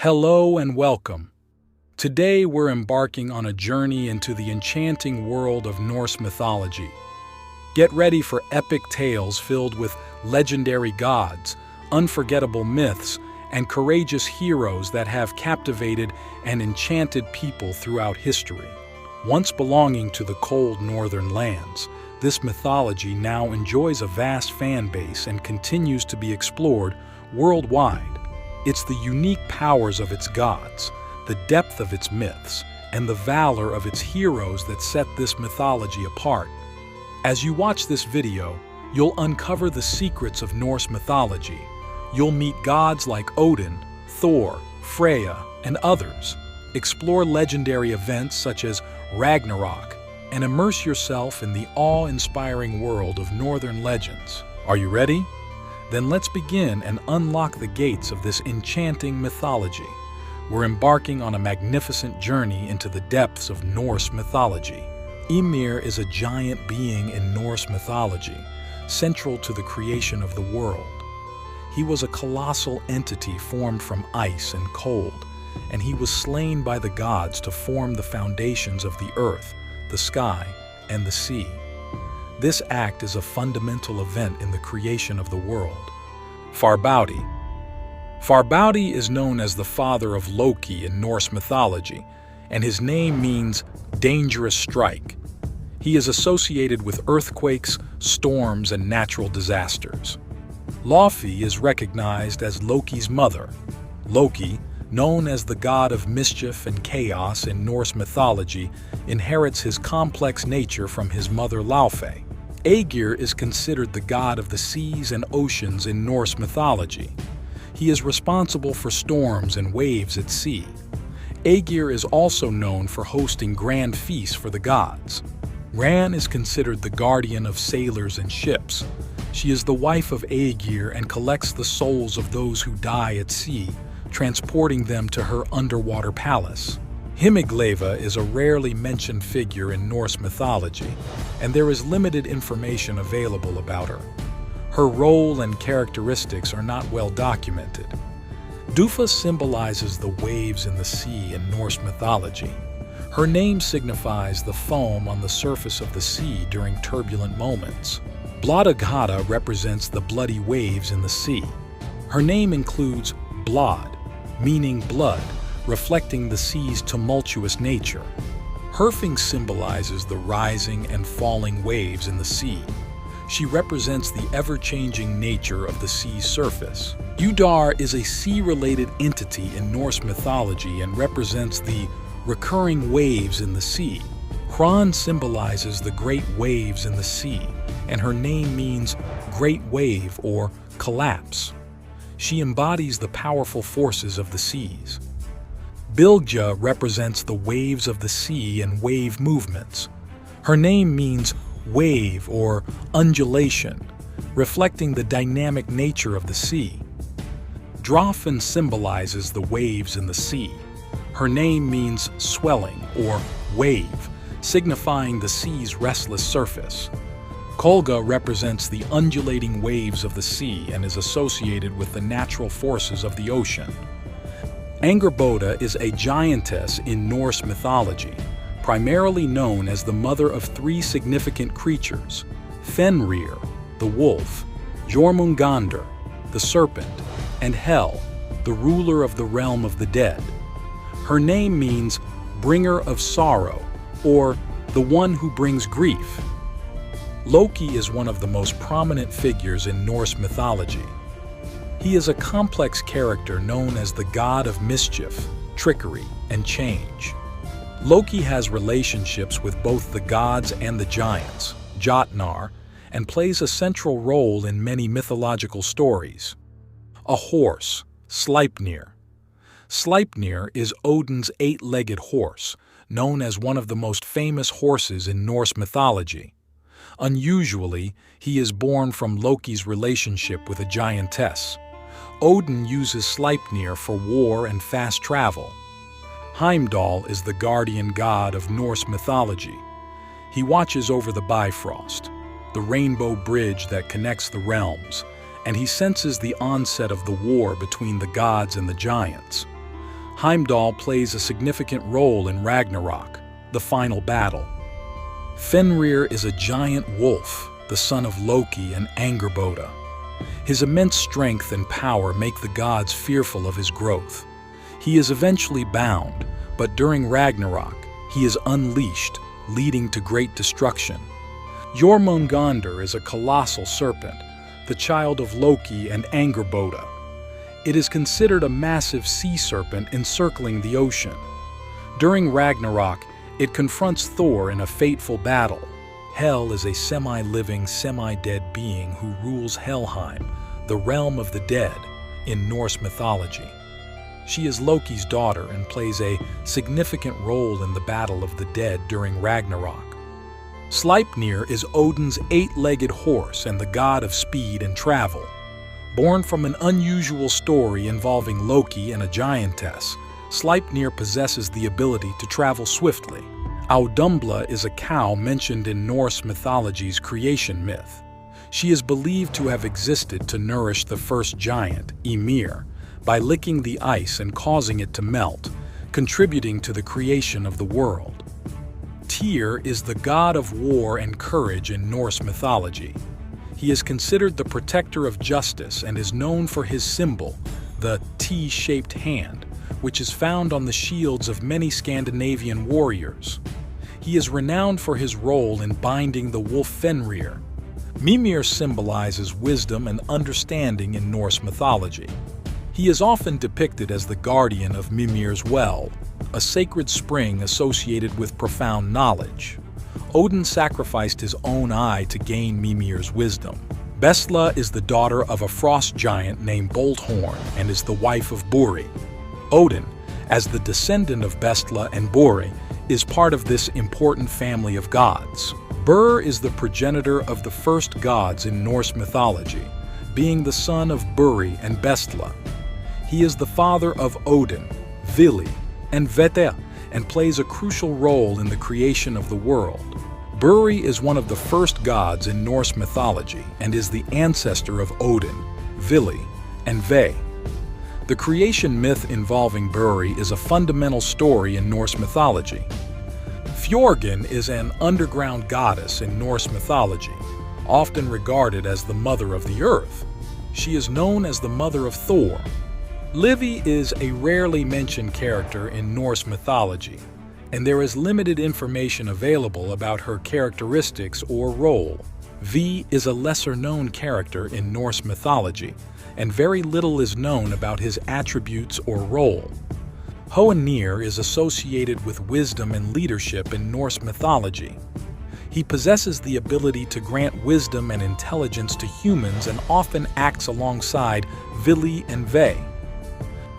Hello and welcome. Today we're embarking on a journey into the enchanting world of Norse mythology. Get ready for epic tales filled with legendary gods, unforgettable myths, and courageous heroes that have captivated and enchanted people throughout history. Once belonging to the cold northern lands, this mythology now enjoys a vast fan base and continues to be explored worldwide. It's the unique powers of its gods, the depth of its myths, and the valor of its heroes that set this mythology apart. As you watch this video, you'll uncover the secrets of Norse mythology. You'll meet gods like Odin, Thor, Freya, and others. Explore legendary events such as Ragnarok, and immerse yourself in the awe-inspiring world of Northern legends. Are you ready? Then let's begin and unlock the gates of this enchanting mythology. We're embarking on a magnificent journey into the depths of Norse mythology. Ymir is a giant being in Norse mythology, central to the creation of the world. He was a colossal entity formed from ice and cold, and he was slain by the gods to form the foundations of the earth, the sky, and the sea. This act is a fundamental event in the creation of the world. Farbauti. Farbauti is known as the father of Loki in Norse mythology, and his name means dangerous strike. He is associated with earthquakes, storms, and natural disasters. Laufey is recognized as Loki's mother. Loki, known as the god of mischief and chaos in Norse mythology, inherits his complex nature from his mother Laufey. Aegir is considered the god of the seas and oceans in Norse mythology. He is responsible for storms and waves at sea. Aegir is also known for hosting grand feasts for the gods. Ran is considered the guardian of sailors and ships. She is the wife of Aegir and collects the souls of those who die at sea, transporting them to her underwater palace. Himigleva is a rarely mentioned figure in Norse mythology, and there is limited information available about her. Her role and characteristics are not well documented. Dufa symbolizes the waves in the sea in Norse mythology. Her name signifies the foam on the surface of the sea during turbulent moments. Blodagata represents the bloody waves in the sea. Her name includes blod, meaning blood, reflecting the sea's tumultuous nature. Herfing symbolizes the rising and falling waves in the sea. She represents the ever-changing nature of the sea's surface. Udar is a sea-related entity in Norse mythology and represents the recurring waves in the sea. Hran symbolizes the great waves in the sea, and her name means great wave or collapse. She embodies the powerful forces of the seas. Bilgja represents the waves of the sea and wave movements. Her name means wave or undulation, reflecting the dynamic nature of the sea. Drafn symbolizes the waves in the sea. Her name means swelling or wave, signifying the sea's restless surface. Kolga represents the undulating waves of the sea and is associated with the natural forces of the ocean. Angerboda is a giantess in Norse mythology, primarily known as the mother of three significant creatures: Fenrir, the wolf, Jormungandr, the serpent, and Hel, the ruler of the realm of the dead. Her name means bringer of sorrow, or the one who brings grief. Loki is one of the most prominent figures in Norse mythology. He is a complex character known as the god of mischief, trickery, and change. Loki has relationships with both the gods and the giants, Jotnar, and plays a central role in many mythological stories. A horse, Sleipnir. Sleipnir is Odin's eight-legged horse, known as one of the most famous horses in Norse mythology. Unusually, he is born from Loki's relationship with a giantess. Odin uses Sleipnir for war and fast travel. Heimdall is the guardian god of Norse mythology. He watches over the Bifrost, the rainbow bridge that connects the realms, and he senses the onset of the war between the gods and the giants. Heimdall plays a significant role in Ragnarok, the final battle. Fenrir is a giant wolf, the son of Loki and Angerboda. His immense strength and power make the gods fearful of his growth. He is eventually bound, but during Ragnarok, he is unleashed, leading to great destruction. Jormungandr is a colossal serpent, the child of Loki and Angerboda. It is considered a massive sea serpent encircling the ocean. During Ragnarok, it confronts Thor in a fateful battle. Hel is a semi-living, semi-dead being who rules Helheim, the realm of the dead, in Norse mythology. She is Loki's daughter and plays a significant role in the Battle of the Dead during Ragnarok. Sleipnir is Odin's 8-legged horse and the god of speed and travel. Born from an unusual story involving Loki and a giantess, Sleipnir possesses the ability to travel swiftly. Audumbla is a cow mentioned in Norse mythology's creation myth. She is believed to have existed to nourish the first giant, Ymir, by licking the ice and causing it to melt, contributing to the creation of the world. Tyr is the god of war and courage in Norse mythology. He is considered the protector of justice and is known for his symbol, the T-shaped hand, which is found on the shields of many Scandinavian warriors. He is renowned for his role in binding the wolf Fenrir. Mimir symbolizes wisdom and understanding in Norse mythology. He is often depicted as the guardian of Mimir's Well, a sacred spring associated with profound knowledge. Odin sacrificed his own eye to gain Mimir's wisdom. Bestla is the daughter of a frost giant named Bolthorn and is the wife of Buri. Odin, as the descendant of Bestla and Buri, is part of this important family of gods. Bur is the progenitor of the first gods in Norse mythology, being the son of Buri and Bestla. He is the father of Odin, Vili, and Vete, and plays a crucial role in the creation of the world. Buri is one of the first gods in Norse mythology and is the ancestor of Odin, Vili, and Ve. The creation myth involving Buri is a fundamental story in Norse mythology. Fjorgyn is an underground goddess in Norse mythology, often regarded as the mother of the earth. She is known as the mother of Thor. Livy is a rarely mentioned character in Norse mythology, and there is limited information available about her characteristics or role. V is a lesser-known character in Norse mythology, and very little is known about his attributes or role. Hoenir is associated with wisdom and leadership in Norse mythology. He possesses the ability to grant wisdom and intelligence to humans and often acts alongside Vili and Ve.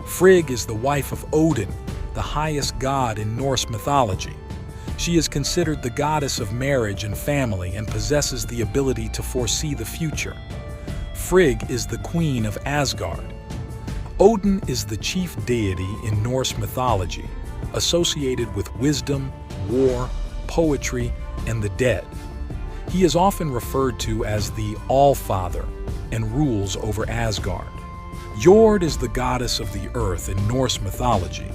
Frigg is the wife of Odin, the highest god in Norse mythology. She is considered the goddess of marriage and family and possesses the ability to foresee the future. Frigg is the queen of Asgard. Odin is the chief deity in Norse mythology, associated with wisdom, war, poetry, and the dead. He is often referred to as the All-Father and rules over Asgard. Jord is the goddess of the earth in Norse mythology.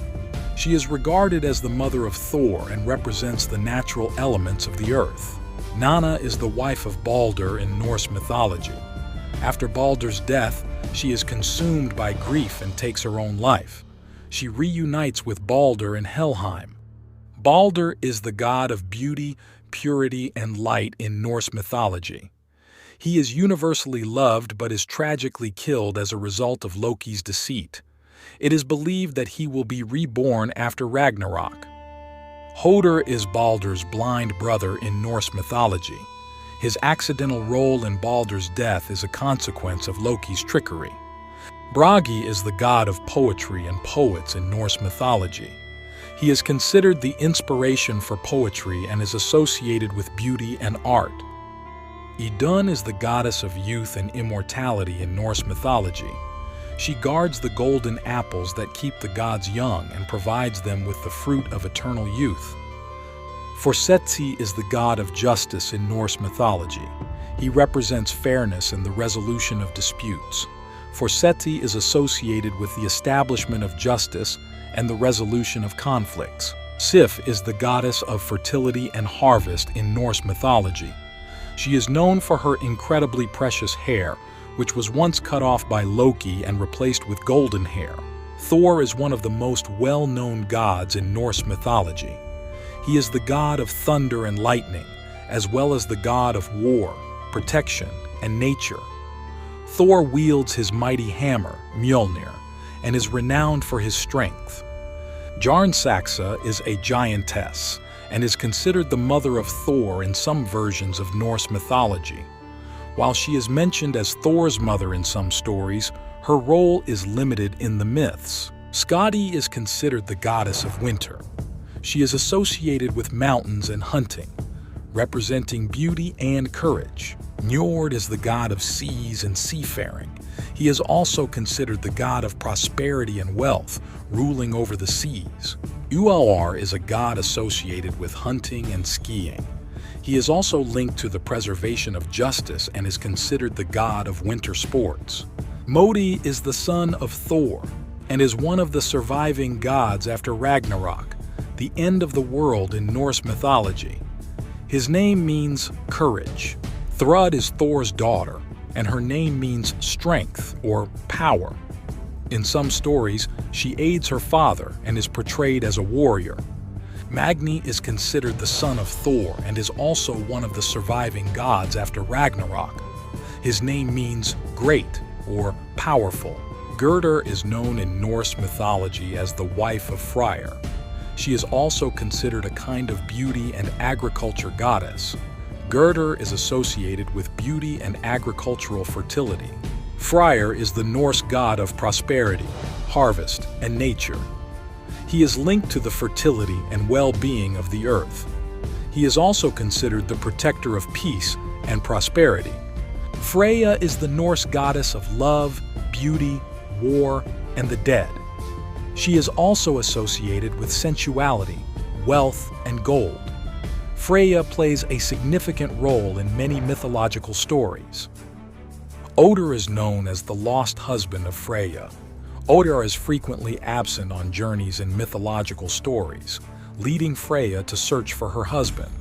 She is regarded as the mother of Thor and represents the natural elements of the earth. Nanna is the wife of Balder in Norse mythology. After Balder's death, she is consumed by grief and takes her own life. She reunites with Balder in Helheim. Balder is the god of beauty, purity, and light in Norse mythology. He is universally loved but is tragically killed as a result of Loki's deceit. It is believed that he will be reborn after Ragnarok. Hoder is Balder's blind brother in Norse mythology. His accidental role in Balder's death is a consequence of Loki's trickery. Bragi is the god of poetry and poets in Norse mythology. He is considered the inspiration for poetry and is associated with beauty and art. Idun is the goddess of youth and immortality in Norse mythology. She guards the golden apples that keep the gods young and provides them with the fruit of eternal youth. Forsetzi is the god of justice in Norse mythology. He represents fairness and the resolution of disputes. Forseti is associated with the establishment of justice and the resolution of conflicts. Sif is the goddess of fertility and harvest in Norse mythology. She is known for her incredibly precious hair, which was once cut off by Loki and replaced with golden hair. Thor is one of the most well-known gods in Norse mythology. He is the god of thunder and lightning, as well as the god of war, protection, and nature. Thor wields his mighty hammer, Mjolnir, and is renowned for his strength. Jarnsaxa is a giantess and is considered the mother of Thor in some versions of Norse mythology. While she is mentioned as Thor's mother in some stories, her role is limited in the myths. Skadi is considered the goddess of winter. She is associated with mountains and hunting, representing beauty and courage. Njord is the god of seas and seafaring. He is also considered the god of prosperity and wealth, ruling over the seas. Ullr is a god associated with hunting and skiing. He is also linked to the preservation of justice and is considered the god of winter sports. Modi is the son of Thor and is one of the surviving gods after Ragnarok, the end of the world in Norse mythology. His name means courage. Thrud is Thor's daughter, and her name means strength or power. In some stories, she aids her father and is portrayed as a warrior. Magni is considered the son of Thor and is also one of the surviving gods after Ragnarok. His name means great or powerful. Gerdur is known in Norse mythology as the wife of Freyr. She is also considered a kind of beauty and agriculture goddess. Gerdur is associated with beauty and agricultural fertility. Freyr is the Norse god of prosperity, harvest, and nature. He is linked to the fertility and well-being of the earth. He is also considered the protector of peace and prosperity. Freya is the Norse goddess of love, beauty, war, and the dead. She is also associated with sensuality, wealth, and gold. Freya plays a significant role in many mythological stories. Oder is known as the lost husband of Freya. Oder is frequently absent on journeys in mythological stories, leading Freya to search for her husband.